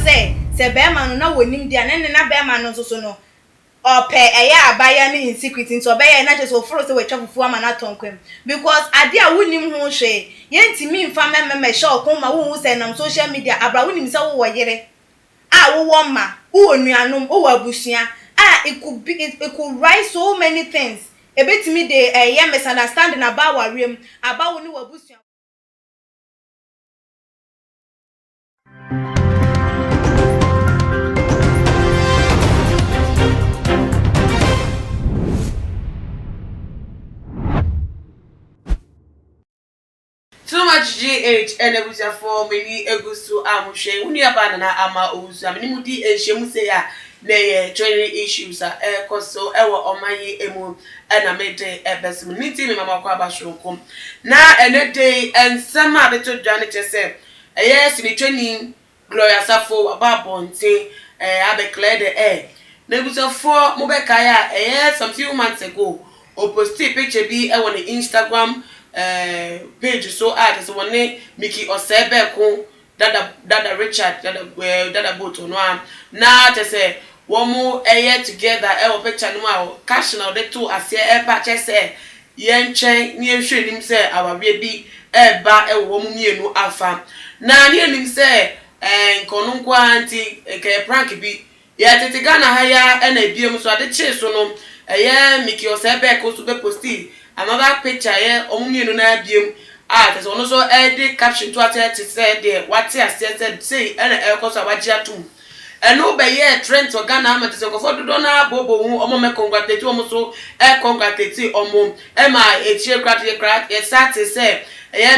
say be man no na wonim dia na be man no so no ope eya abaya ni in secret nti obeya na just oforo say we twafufu ama na tonkwem because ade a wonim ho hwe yentimi mfa meme hye okoma wo say na social media abra wonim say wo yere a wo ma wo nuanom wo abusua it could rise so many things ebetimi de misunderstanding about warem about wo ni wabusua. Too much GH and ebusia for many egusu amushe uni abana ama ozu amini mudi ehemu say ya na training issues koso ewo omaye emu na mede ebesum niti me mama kwa abashonkom na enede ensama beto dwane chese yes me training Gloria Safo ababonte abeclare the na ebusia for mo be kaya some few months ago o post picture bi e won Instagram page so so one Mickey Osebe ko dada Richard dada boto no na te say one more together picture no cash na de to ase patch say yen chen ni ehwe nim say awawe bi ba wo mu mienu afa na ni nim say nkono nkwa anti ke prank bi ya tete Ghana ha ya na biem so ade che so no Mickey Osebe ko so be posti another picture omumienu na biem that is also the caption to attach say there what said say and cause awaji atum no be here trend to Ghana am to go for do na bobo omo me congratulate omo so congratulate omo ma echie crack start say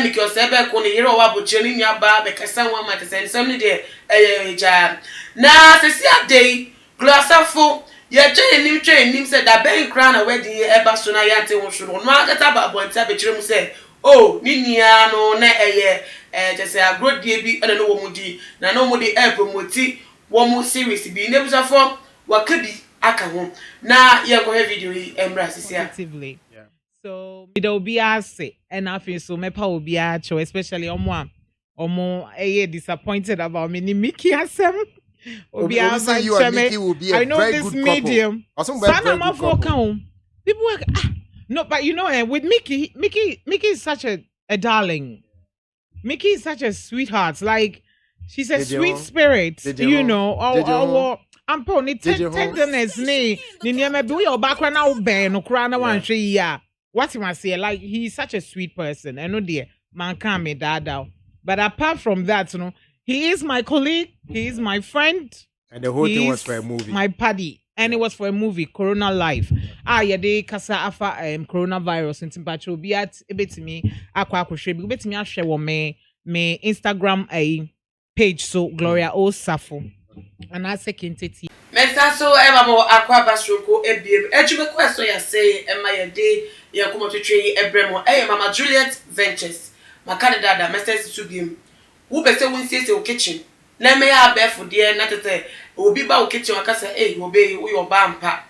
Mickey Osebe ko ni yero wa boche ni nyaba be kasa wa ma say some dey ja na se sia dey Glosafo ye train nim say that ben crown na wedding eba so na yante wo hworo no akata ba bonta be kire mu say oh ni nia no na just say agrodie bi na no wo mudi na no mudi promote wo mu series bi ne busa for wakabi aka ho na ye ko video yi emra sisia yeah. So it will be ase and I feel so me pa obi a cho especially omo disappointed about me ni Mickey asem. Obviously, you and Mickey will be a very good medium. Couple. People were no, but you know, with Mickey is such a darling. Mickey is such a sweetheart. Like she's a sweet spirit, you know. I'm pony tenderness. Ni me be your background now. Ben no crown one yeah. What you must say? Like he's such a sweet person. I know dear man can't me dada. But apart from that, you know. He is my colleague. He is my friend. And the whole thing was for a movie. My buddy. And it was for a movie, Corona Life. Yade kasa afa coronavirus. Inti mpacho bi at ebetimi akwa akwhwe bi ebetimi ahwe wo me Instagram page so Gloria O Safo. And I say kinteti. Mesa so eba mo akwa basroko ebiem. Ejube question ya say ema yade ya kuma twetwe ebremo. Mama Juliet Ventures. Makane dada message to biem. Who be say won say o kitchen na me ya abefo de na tete obi ba o kitchen akasa obe wo yo ba mpa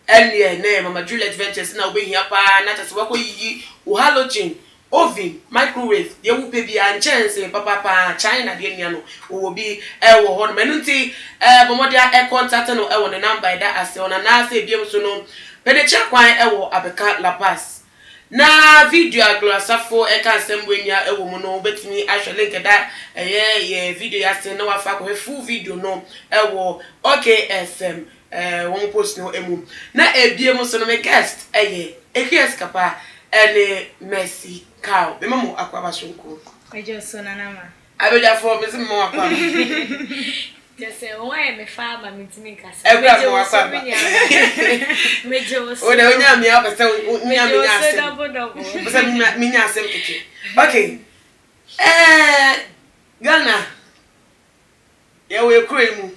ene na Mama Juliet Ventures na obe hia pa na tete wako yi o halogen oven microwave de wo pe bi an chance papa China de nia no obi wo ho no menunti bomodia contact no wo ne number da ase ona na ase biem so no pe de che kwan wo Abeka La Paz na video Glosafo can same when ya ewo no betimi ahwe link da video ya se na wafa ko full video no ewo OKFM won post no emu na ebiem so no me guest Ekies Kapa ene Mercy Cow be mamo akwa bashonko ejo so nanama abeja for me mo akwa just say why me fa ba mitimi kasa ejo akwa mejo so o de onya mi abese onya mi ase bese mi nya asem keke okay Ghana ya we kremu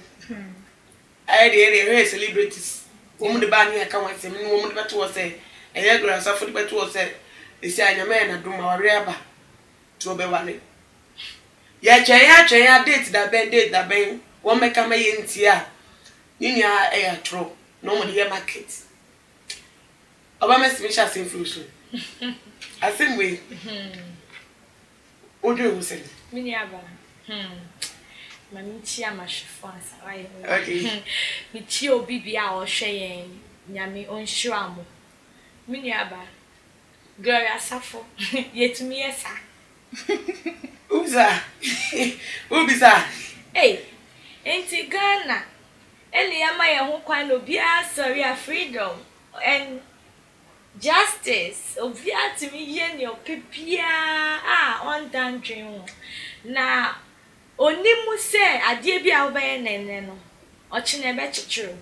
de celebrities wo de ba ni aka wan sem ni wo de beto say Glosafo de beto say esi anyama na dum aware aba to be wale ya chen date da ben won meka maye ntia ninya tro no mo de market oba me special sem fruit asim we odo wo say mini aba Mami chia mashifo asawai. Okay. Mi chi obi bia o hwe yen nyame onhira mo. Mi nuaba. Gloria Safo. Yetumi esa. Uza. Ubisa. Hey. Enti Ghana. Eli ama ye ho kwan no bia sorry a freedom and justice. Obia timi ye ne opepia on dan dream. Na onimu se ade bia wo be nene no. Ochi na be chichiro.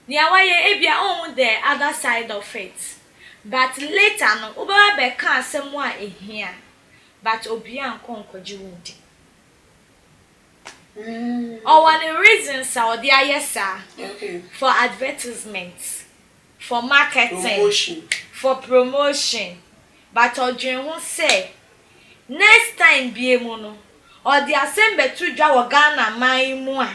Ni awaye ebia on the other side of it. But later no oba be ka asem a ehia. But obia nkonkoji wundi. Or one of the reasons or the ISA for advertisements, for marketing, for promotion. But Odrin who say next time be a mono or the assembly to draw Ghana my mua.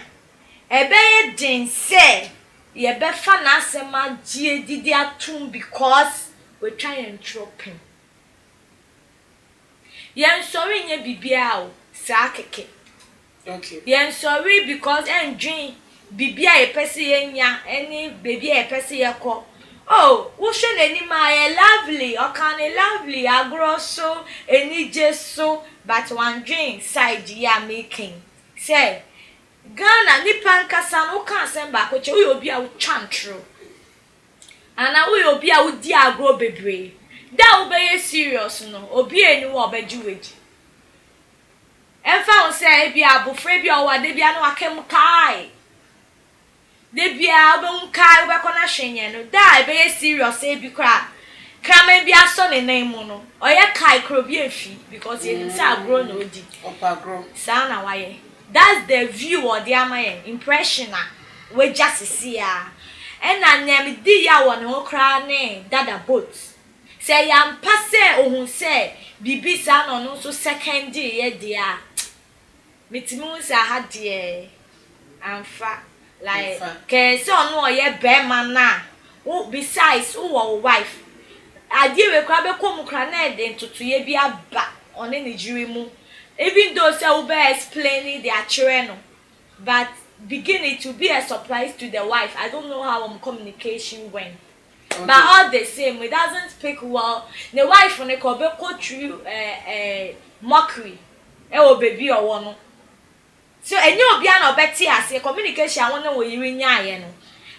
Ebe din say ye be fanasema dia tune because we try and drop him. Yen sorry nye bibia o sa keke. Okay. Yeah, sorry because dream bibia e pese yenya any baby e pese yeko. Oh, wo hwe nani ma ye lovely, o kan lovely agroso eni jeso but one dream side ya making. Say Ghana nipa nkasa no kan sem ba ko che we obi a wo twantro. Ana we obi a wo di agro bebre. Da wo be serious no, obi eni wo obejiweji. Enfa on say bia abofre bia o wade bia no akem kai. De bia obon kai we kona hwenye no da be serious e bi kra. Kramen bia so ne nan mu no. Oye kai kro bia fi because ye say agro no di. Opa agro. Sa na waye. That's the view or the amaye impression we just see ya. And na nyam di ya won ho kra ne dada boat. Say yam passe ohun say bibi sa no no so second ye dia. Mitimu sa ha de amfa like ke so no ye be man na wo besides wo wife ade we kwa be kom kra na de ntotoye bi aba one Nigeria mu even though say we be explaining their children but beginning to be a surprise to the wife. I don't know how communication went. Okay. But all the same, it doesn't speak well. The wife on the go through mockery. E baby or one. So enyo bia na obeti ase communication won na wo yiri nyaaye no.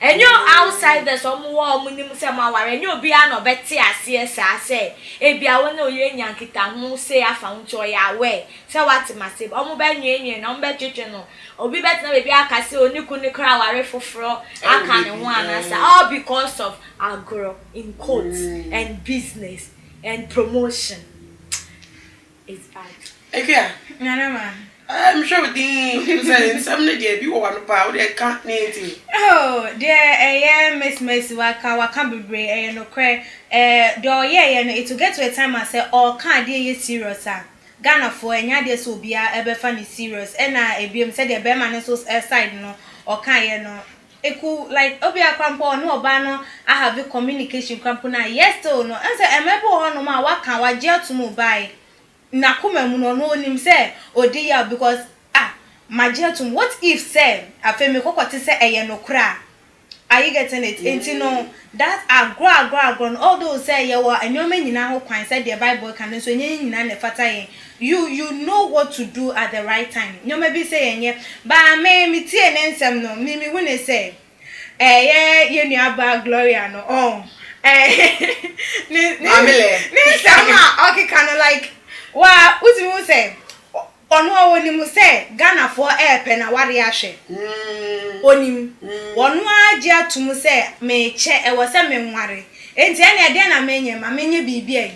Enyo outsiders omo wa omo nim se ma ware enyo bia na obeti ase sa se e bia won na oyire nyankita ho se afa nto ya we se what mase omo ba nyenye na omo be twetwe no obi bet na baby aka se oniku ni kra ware foforo aka ne ho anasa all because of agro in quotes and business and promotion. It's bad. Okay. Nana I'm sure the saying some day be one power they can't need. Oh, dear, Miss waka bebre no cray do it to get to a time I say oh can't dear serious Ghana for enya de so bia ebe fa ni serious e na ebiem said the be man so side no or kan no eku like obi akwampo no oba no I have a communication kwampo na yes to no ense emebo ho no ma waka waje to mu bai na kuma mu no onim say odi ya because majetum what if say afemi kokote say eye no kra are you getting it enti no that agro all those say ye wa anyoma nyina ho kwan say the Bible can so nyina na fata yen you know what to do at the right time nyoma bi say yenye ba me tie ne nsem no me hu ne say ye nuaba Gloria no ne sama okay kind of like wa uti say ono woni mu se Ghana for airpe na ware ahwe onim wono age atum se me che e wo se me nware enti ene de na menye ma menye bibi ai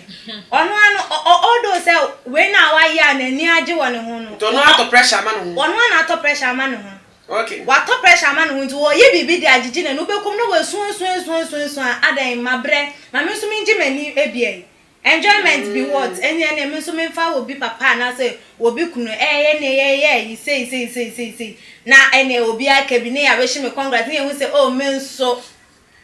ono ano odo se we na wa ya na ni age woni ho no to no ato pressure ma no ho ono na ato pressure ma no ho okay wa to pressure ma no ho nti wo ye bibi de agigi na no bekum no we sun adan mabre ma me so minji mani ebi enjoyment be what any me so me fa obi papa na say obi kunu ye say na ene obi aka bi na ya wish me congrats na you say oh menso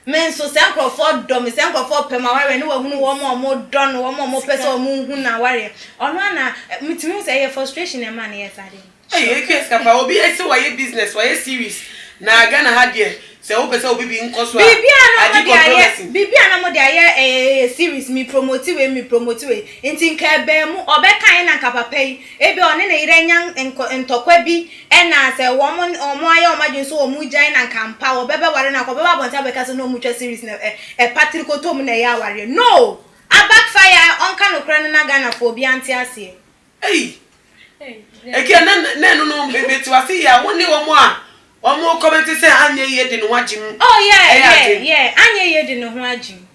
sancro do me sancro pema ware no wahunu wo mo don wo mo pese o mu hu na ware ono na mitimi say frustration e man yes ade Hey, Keskapa, obi ese why business, why series. Na Ghana ha de se wo pese obi bi nko so a. Bibi anamo de aye series me promote we nti nka be mu obekan na nka papa yi ebi one na ire nya ntokwa bi e na se wo mo aye o madwin so o mu gyan na nka mpa obebe ware na ko bebe abonta beka so no mu twa series na Patrick Otom na ya ware no a backfire onka no kra na Ghana for obi anti ase hey eki na no betu ase ya woni wo mo a omo comment say anye ye de no wagim oh yeah anye ye de no ho agim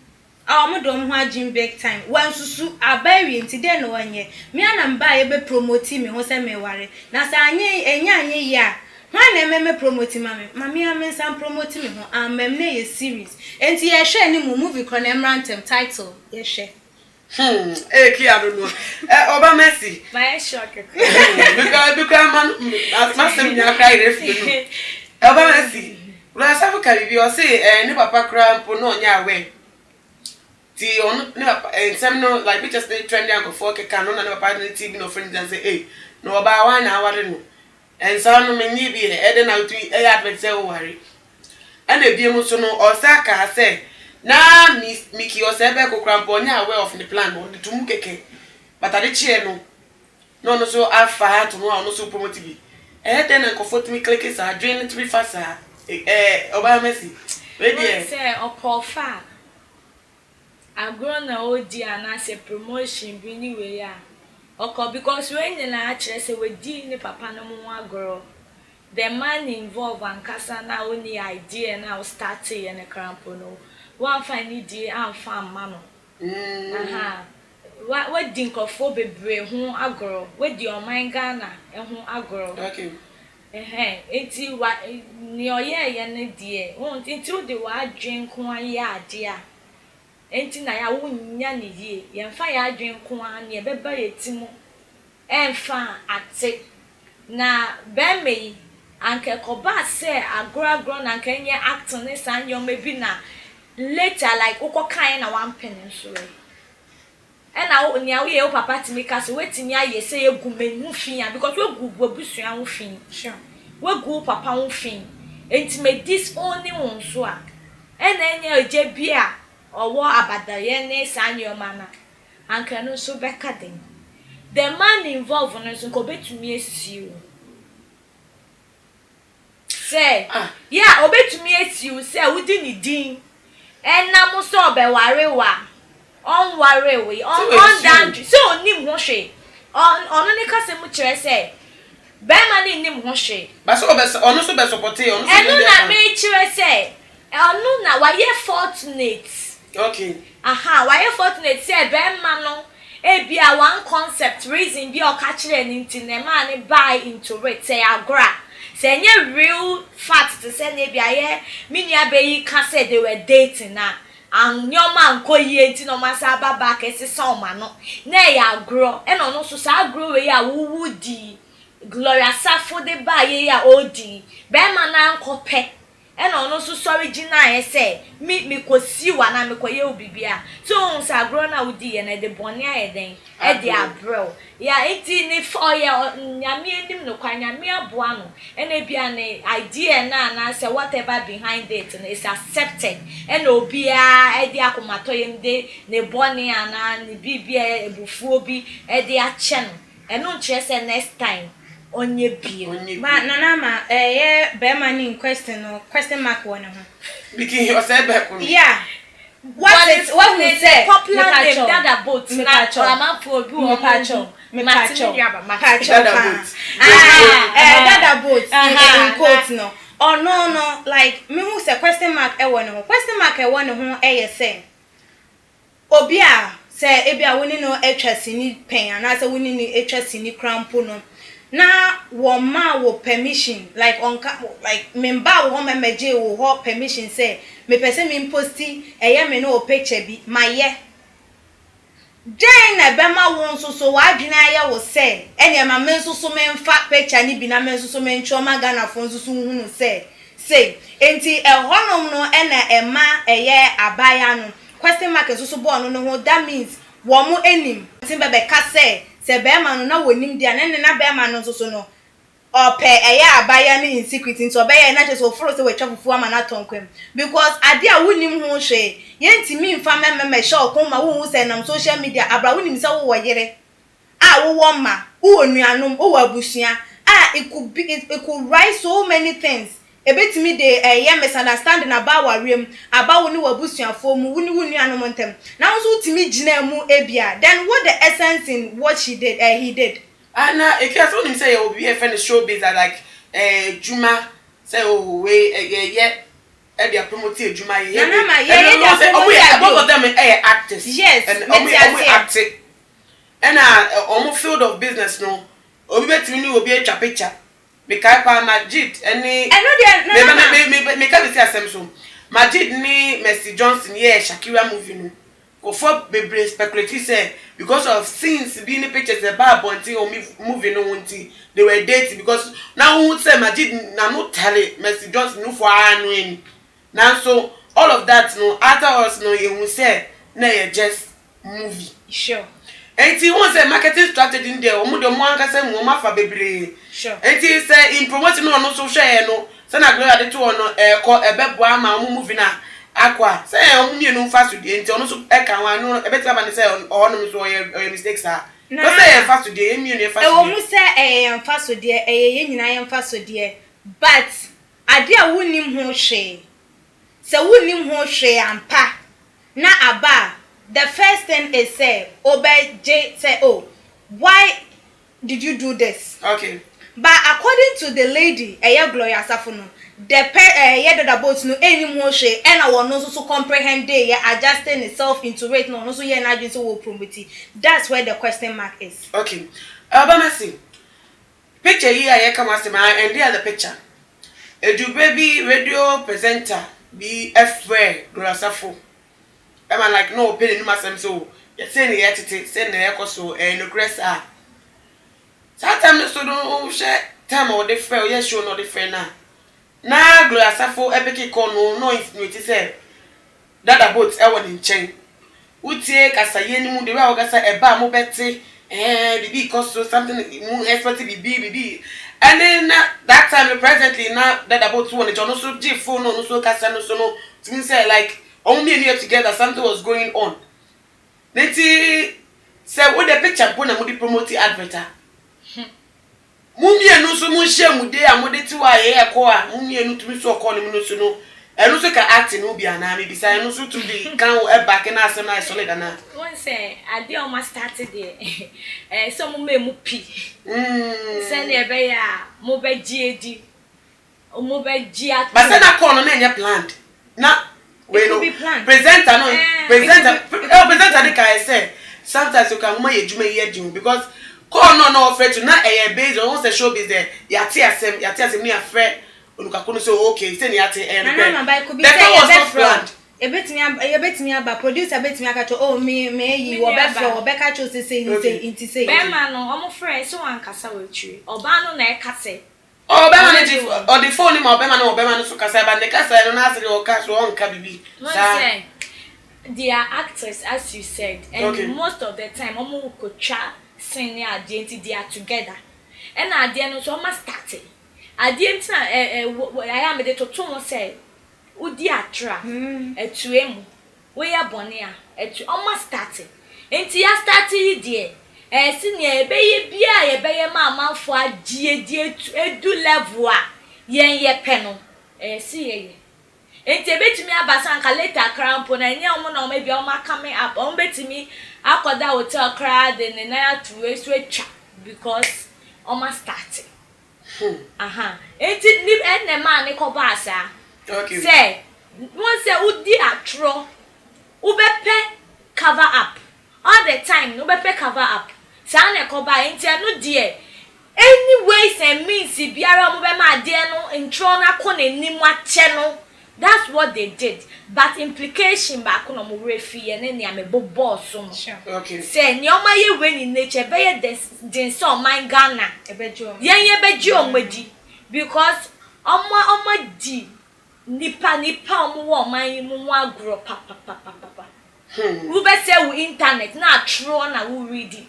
omo do ho agim big time wan susu abawi nti de no wanye me anamba ye be promote me ho se me ware na sa anye ya hwan na me promote mami am sam promote me ho amem na ye series enti ye hwe ni mu movie chronometer title ye hwe ki I don't know Oba Messi my shock because man masem nya cry refu Oba Messi la safu karibi o say ni papa cramp no nya we ti on ni papa some no like we just dey trending and go for keka no na papa ni TV no friends and say hey no oba wan na aware no and so no me ni bi e dey na to e advert say o worry and e bi mu so no o sa ka say na Mickey o say be ko cramp onya aware of the plan on the tum keke but ade chie no so afa to no no so promote bi then and comfort me click is a drain to be faster Oba Messi ready say okofa agro na odi ana say promotion bi ni we ya oko because when na akire say we di ni papa no mo agro the man involved and kasa na only idea na start e na crampo no one find idea and farm man aha what think of for bebre ho agro we di o man Ghana ho agro okay enti wa ni oye ye ne die won enti o de wa adwen ko aye ade a enti na ya wonya ne yie ye mfa ya adwen ko an ye beba ye timo emfa ate na be me anke koba se agro na anke nye act ne sanyo mebi na later like ukokan na one penny so na ni awo ye o papa timika so wetimi aye se egumenu fin because we gu abusua ho fin sure we gu papa ho fin enti me this only one so a na enye oje bia owo abadaye ne sanyo mana anka no so beka den the man involved no so ko betumi esiu say yeah obetumi esiu say wudi ni din na mo so be warewa on worry we on down so nim ho hwe on ni kase mu kire say be ma ni nim ho hwe ba so be ono so be support e ono so be na me kire say onu na wa ye fortunate okay aha wa ye fortunate say be ma no e bia one concept reason bi o ka kire ni ntine ma ni buy into it say agra say nye real fact to say na bia ye minia be yi ka say they were dating na and nyoma nkoyie nti no masa baba kesi soma no na ya agro e no no so sa agro we ya wudi Gloria Safo de ba ye ya odi be ma na nkope e no no so original e say mi kosi wa na mi koye obibia so on sa agro na wudi ye na de boni ayeden e de abro ya enti ni for ye nyame enim no kwa nyame aboa no e na bia ne idea na say whatever behind it is accepted e na obia e de akomato ye de ne boni ana ne bibia ebufuo bi e de ache no e no nche say next time onye bi ma nana ma ye be man in question mark one ho because you say be ko yeah what we say popular name dada boat na amafo bi o me pacho dada boat in quote no oh no like me who say question mark e one ho question mark e one ho e ye say obi a say e bia woni no etwasi ni pen ana say woni ni etwasi ni crampo no na wo ma wo permission like on like member wo memeje wo permission say me person me posti eye me no picture bi maye den na be ma wo nso so wa adwene aye wo say ene ma me nso so me mfa picture ni bi na me nso so me ntwo ma Ghana fo nso so hunu say enti honom no ena ema eye abaya no question mark nso so bo no ho that means wo mo enim tin be ka say se be ma no na wonim dia na be ma no so no ope abaya ni in secret nti obeye na just oforo se we twafufu ama na tonkwem because ade a wonim ho hwe yentimi mfa meme show ko ma wo se nam social media abra wonim se wo yere a wo ma wo nuanom wo abusua it could rise so many things ebetimi de misunderstanding about warem about woni wabusuafo mu woni nuanom ntem na so utimi gina mu ebia then what the essence in what he did and if you ask him say you be a friend showbiz like Juma say oh we they are promoting Juma both of them actors yes and acting and almost field of business no obi betimi ni obi atwa picture because pa Majid any me can be say asem so Majid ni Mercy Johnson Shakira movie no go for bebre speculative say because of scenes being pictures about bonting or movie no wanti they were dating because now who say Majid na no tell Mercy Johnson no for anu now so all of that no after us no you say na just movie sure. Enti won say marketing strategy in there omo de mo ankasa mo ma fa bebre sure enti say in promoting no so share no say na Gloria de to no ko ebebo ama mo movie na akwa say omo mienu fa so de enti ono so e kan wa no e betima ba ne say ono so your mistakes are no say fa so de mienu fa so omo say fa so de ye nyina ye fa so de but ade a wonim ho hwe say wonim ho hwe ampa na aba. The first thing is say, J say, oh, why did you do this? Okay. But according to the lady, Gloria Safono, the boats no any more she and I will also comprehend they adjusting itself into it no so ye na just will promote. That's where the question mark is. Okay. Obamasi. Picture here I come as and there the picture. Edu baby radio presenter be F-Way Gloria Safo. I'm like no pay no masem so you say na yetete say na yekoso no gressa sometimes so do share time or the fair yes show no the fair na Gloria Safo epeke ko no insinuate say that boat e won nchen utie kasa ye ni mu de wa kasa e ba mo bete bibi koso something mu expect bibi and then that time presently now that boat won no so ji phone no so kasa no so no to say like only near together something was going on. Neti say what the picture put na mo di promote adverta. Mummy enu so mo share mu dey amode ti wa ye ko a mummy enu tumi so ko ni no so no. Enu so ka act no bi ana me bi say enu so to be kan e back na asem na solid ana. One say ade o ma started there. So mo me mu pi. Say na be ya mo be giedi. O mo be gia. But say na call no na nya planned. Na it could be planned. Presenter no presenter the guy say sometimes you can ma yejuma yejum because call no offer to na based on once the show be there yati asem ni afre onukako no say okay say ni yati no but it could be say ebetimi aba producer betimi akacho oh me yi wo be ka cho say inti say be man no omo frɛ so ankasa we twi oba no na e kase oh be man or the phone ma be man so kasa ba ne kasa no na asiri o ka so on ka bibi say they are actors as you said and okay. Most of the time omo ko twa senior ade they are together and ade no so omo start ade nti na I am the to no say udi atra etuemu we ya bone a etu omo start nti ya start here senior ebeye bia ebeye mamanfo agye edu level a ye pe no si ye enti ebetimi abasa nka later crampo na nye omo na omo bia omo coming up omo betimi akoda hotel crowd de na ya to esu etwa because omo start enti ni enne man ne ko ba asa okay say won say udi atro ubepe cover up all the time no bepe cover up sa na ko ba enti no die anyways and means biara mo be ma de no intro na ko na nimu ache no that's what they did but implication ba ko no mo refi ye ne nia me boss no okay say ni o ma ye we ni nature be ye den so man Ghana ebejo ye beji omadi because omo di nipa omo wo man mu agro papa we be say we internet na atro na we reading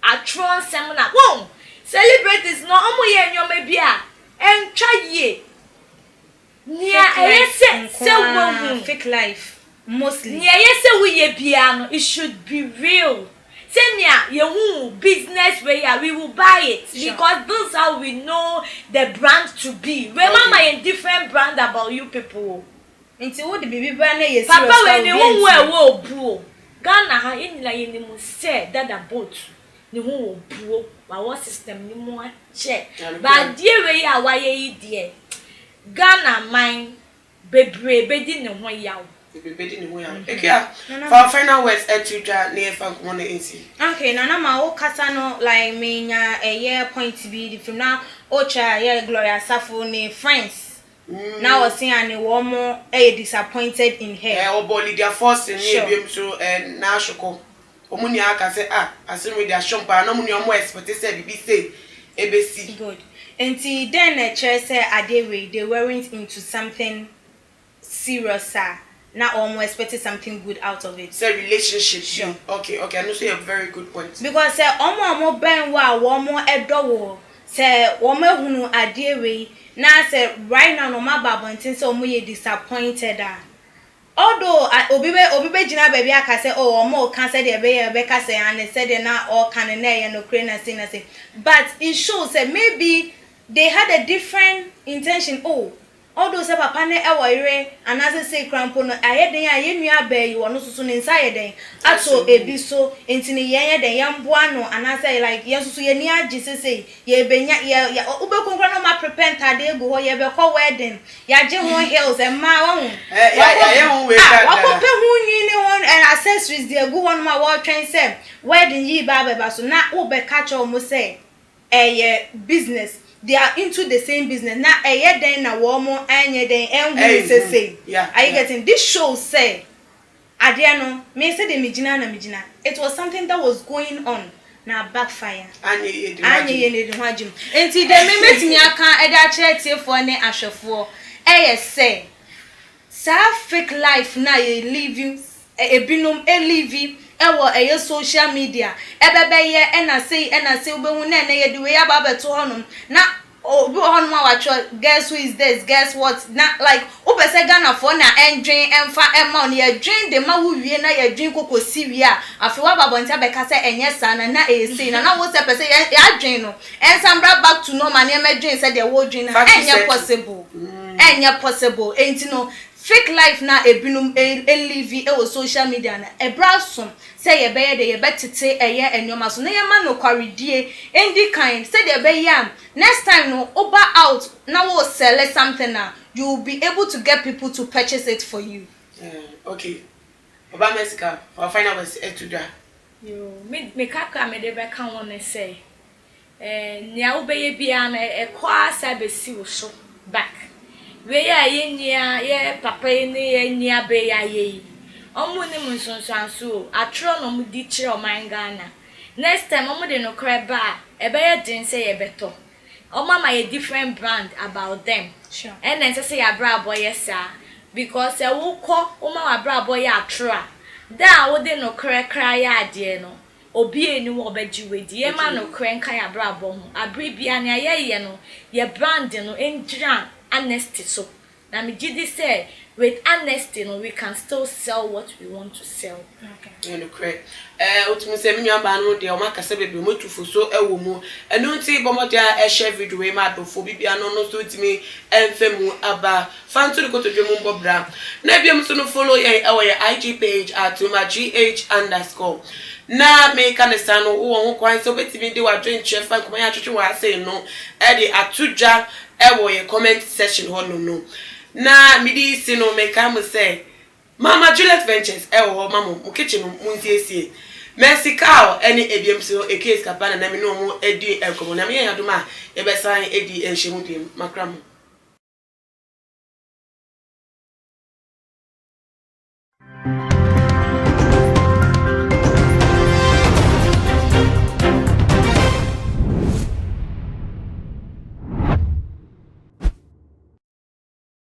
atro sem na won celebrities no omo ye nyoma bia entwa ye nia eyese se wo fake life mostly nia eyese wo ye bia no it should be real. Senya ye business where we will buy it because this is how we know the brand to be. Remember a different brand about you people. Into what the baby brand is. Papa when you wo bro. Ghana ha in la ye mu say that the boat. Ni wo bro. Our system ni mo check. But dear way ya why ye dear. Ghana mine bebre bedi ne ho yaw. For final words, Etuja near Fankmona AC. Okay, Nana ma kasa no like me nya a year point to be from now. Ocha yeah Gloria Safo ne friends. Now was saying and one more disappointed in her. Oh, boy, their force in here so and Nashoko. Omunia can say as soon as they are shown by no money or more expert say BBC ABC. Good. Until then a chair said they weren't into something serious. Now almost expected something good out of it. Say relationship. Sure. Okay. I know say a very good point. Because say omo ben wa omo edowo say omo hunu adewe na say right now no ma babontin say omo ye disappointed although obibe jina baby aka say oh omo can say dey be ka say and say dey na all can na ye no kre na say but it shows say maybe they had a different intention. Although say papa ne e wo ire anase say crampo no ayeden aye nua ba yi wono susu ne nsa ayeden ato ebi so entini yen den yamboa no anase like yen susu ye ni agi sese ye benya ye ubekonkra no ma prepare ntade egu ho ye be ko wedding ya je ho hills e ma won ye ho we ka wa ko pe hu nyi ne won and accessories de egu won ma wo twen say wedding yi ba so na wo be catch o mo say business. They are into the same business. Now, na womo anye den enwu say. Are you getting this show say? Adiano, me say the mijina. It was something that was going on. Now backfire. Anye ye ne hwajim. Enti de me metimi aka e da kire tiefo ne ahwefo. Say. Sa fake life na ye living ebinom live ewo social media ebebeye na say obehu na ye de we ababeto honum na obi honum awatcho guess who is this guess what na like obese Ghana for na endwen emfa ema on ye dwen de ma wo wie na ye dwen kokosi wie a afi wa babonta beka se enye sa na say na wo se pese ya dwen no ensambra back to normal na me dwen se de wo dwen na enye possible enti no fake life na ebinum live e social media na ebrasom say ye be ye betete eye enyoma so na ye ma no kwaredie endi kind say de be yam next time no over out na wo sell something na you will be able to get people to purchase it for you. Okay. Oba Mexica for final was Etuja. Yo me kaka me de be kan won say nia wo be ye bia na e kwa sa be si wo so back we ya nia ye papa ni ye nia be ya ye omo ni munsonsanso atro no mu di kire o mangana next time omo de no kreba e be ye din say ye beto omo ma ye different brand about them sure and then say ya bra boy yes because e wo ko omo wa bra boy atro da wo de no kra ya ade no obi eni wo obajiwedi e ma no krenka ya bra bo ho abribia na ye no ye brand no engiran honesty so na me gidi say with honesty no we can still sell what we want to sell. Okay no correct otumi se me nwa ba no de o makase bebe motufo so ewo mu enu nti bomodia share video we ma dofo bibia no no so otimi enfemu aba fantu de koto dwemu mbobra na bia so no follow ye ewo ye IG page @umagh_ na me ka ne sano wo ho kwan so betimi de wadwen chefa kuma ya twetwe wa say no e de atuja ewo ye comment section ho no na midi si no me ka mo say Mama Juliet Ventures ewo mama mo kitchen mo nsiesie Mexico any ebiem so e case kapana na me no mo edi ekomo na me ya doma e be san edi enhemu dem makram